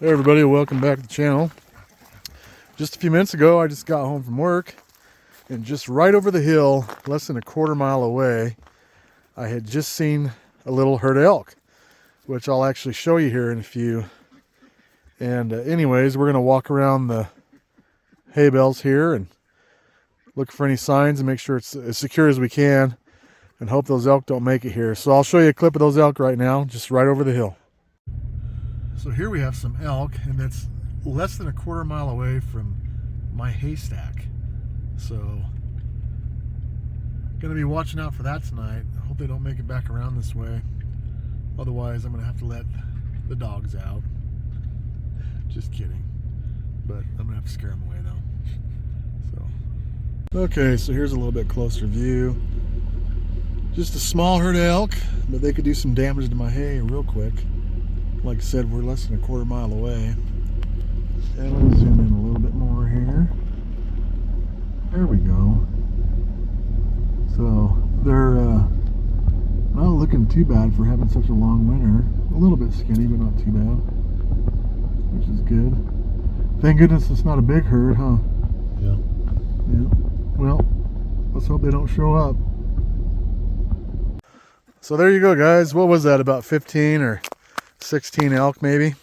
Hey everybody, welcome back to the channel. Just a few minutes ago I just got home from work, and just right over the hill, less than a quarter mile away, I had just seen a little herd of elk, which I'll actually show you here in a few. And anyways, we're going to walk around the hay bales here and look for any signs and make sure it's as secure as we can and hope those elk don't make it here. So I'll show you a clip of those elk right now, just right over the hill. So here we have some elk, and it's less than a quarter mile away from my haystack. So gonna be watching out for that tonight. I hope they don't make it back around this way. Otherwise I'm gonna have to let the dogs out. Just kidding. But I'm gonna have to scare them away though. So okay, so here's a little bit closer view. Just a small herd of elk, but they could do some damage to my hay real quick. Like I said, we're less than a quarter mile away. And let me zoom in a little bit more here. There we go. So they're not looking too bad for having such a long winter. A little bit skinny, but not too bad, which is good. Thank goodness it's not a big herd, huh? Yeah. Yeah. Well, let's hope they don't show up. So there you go, guys. What was that, about 15 or 16 elk maybe?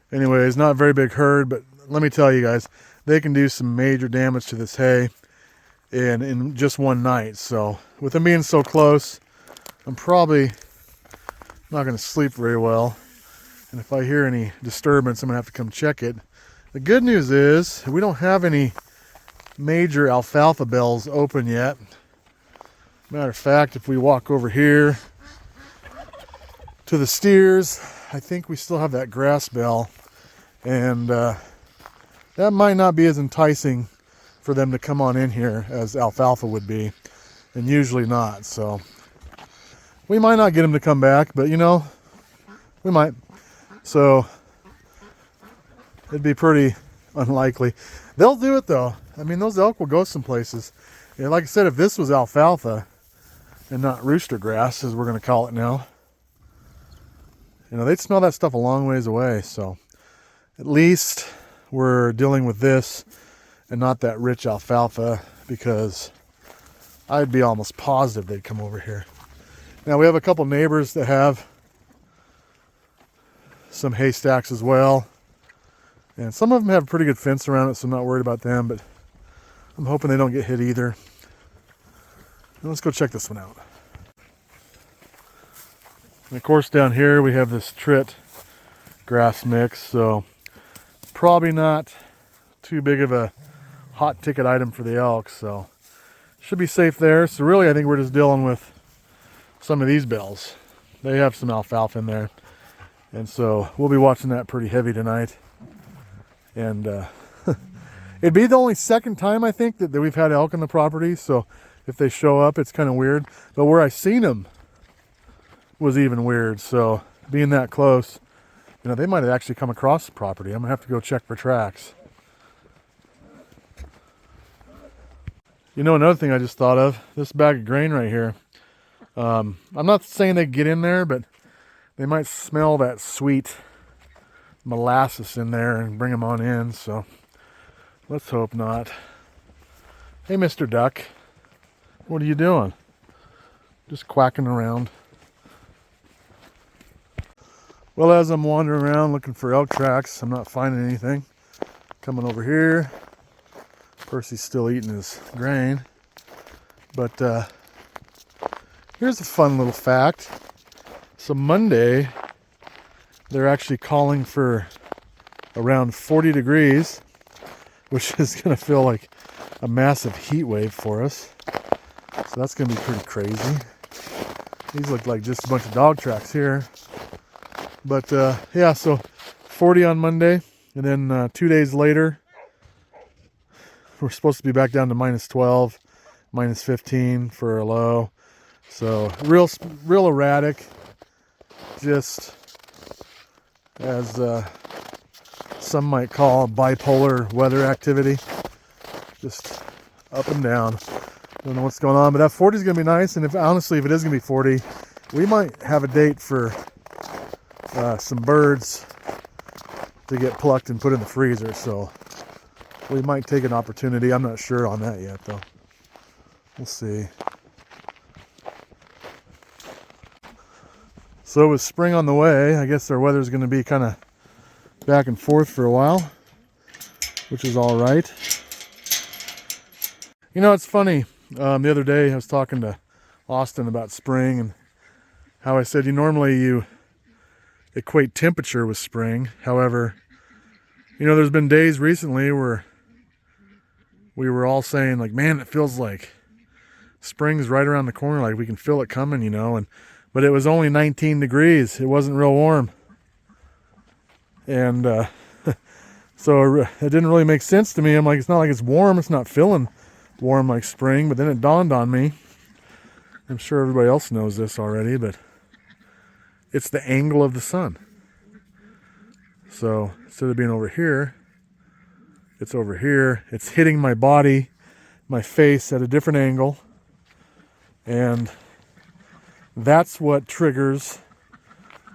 Anyways, not a very big herd, but let me tell you guys, they can do some major damage to this hay in just one night. So with them being so close, I'm probably not going to sleep very well. And if I hear any disturbance, I'm going to have to come check it. The good news is we don't have any major alfalfa bells open yet. Matter of fact, if we walk over here to the steers, I think we still have that grass bell, and that might not be as enticing for them to come on in here as alfalfa would be, and usually not. So we might not get them to come back, but you know, we might. So it'd be pretty unlikely. They'll do it though. I mean, those elk will go some places. Yeah, like I said, if this was alfalfa and not rooster grass, as we're going to call it now, you know, they'd smell that stuff a long ways away. So at least we're dealing with this and not that rich alfalfa, because I'd be almost positive they'd come over here. Now we have a couple neighbors that have some haystacks as well, and some of them have a pretty good fence around it, so I'm not worried about them, but I'm hoping they don't get hit either. And let's go check this one out. And of course down here we have this trit grass mix, so probably not too big of a hot ticket item for the elk, so should be safe there. So really I think we're just dealing with some of these bells. They have some alfalfa in there, and so we'll be watching that pretty heavy tonight. And it'd be the only second time I think that we've had elk on the property, so if they show up it's kind of weird. But where I seen them was even weird, so being that close, you know, they might have actually come across the property. I'm gonna have to go check for tracks. You know, another thing I just thought of, this bag of grain right here. I'm not saying they get in there, but they might smell that sweet molasses in there and bring them on in, so let's hope not. Hey, Mr. Duck, what are you doing? Just quacking around. Well, as I'm wandering around looking for elk tracks, I'm not finding anything. Coming over here, Percy's still eating his grain. But here's a fun little fact. So Monday, they're actually calling for around 40 degrees, which is going to feel like a massive heat wave for us. So that's going to be pretty crazy. These look like just a bunch of dog tracks here. But yeah, so 40 on Monday, and then 2 days later, we're supposed to be back down to minus 12, minus 15 for a low. So real erratic, just as some might call bipolar weather activity, just up and down. Don't know what's going on, but that 40 is going to be nice. And honestly, if it is going to be 40, we might have a date for some birds to get plucked and put in the freezer. So we might take an opportunity. I'm not sure on that yet, though. We'll see. So with spring on the way, I guess our weather's going to be kind of back and forth for a while, which is all right. You know, it's funny. The other day I was talking to Austin about spring and how I said normally you equate temperature with spring. However, you know, there's been days recently where we were all saying like, man, it feels like spring's right around the corner. Like we can feel it coming, you know, but it was only 19 degrees. It wasn't real warm. And so it didn't really make sense to me. I'm like, it's not like it's warm. It's not feeling warm like spring. But then it dawned on me. I'm sure everybody else knows this already, but it's the angle of the sun. So instead of being over here, it's over here. It's hitting my body, my face at a different angle. And that's what triggers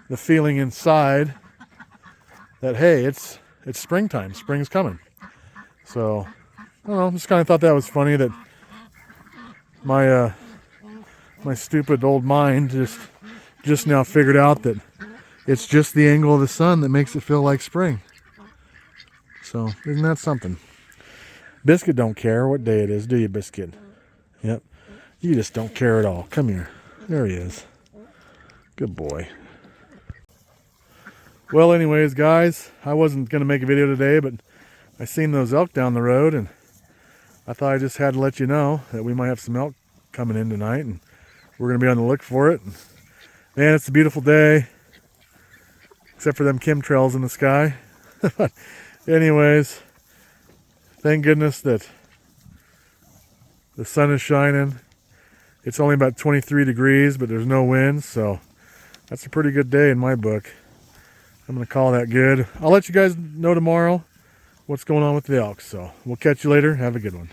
the feeling inside that, hey, it's springtime. Spring's coming. So, I don't know. Just kind of thought that was funny that my stupid old mind just now figured out that it's just the angle of the sun that makes it feel like spring. So, isn't that something? Biscuit don't care what day it is, do you, Biscuit? Yep. You just don't care at all. Come here. There he is. Good boy. Well, anyways, guys, I wasn't going to make a video today, but I seen those elk down the road, and I thought I just had to let you know that we might have some elk coming in tonight, and we're going to be on the look for it. And, man, it's a beautiful day, except for them chemtrails in the sky. But anyways, thank goodness that the sun is shining. It's only about 23 degrees, but there's no wind, so that's a pretty good day in my book. I'm going to call that good. I'll let you guys know tomorrow what's going on with the elk, so we'll catch you later. Have a good one.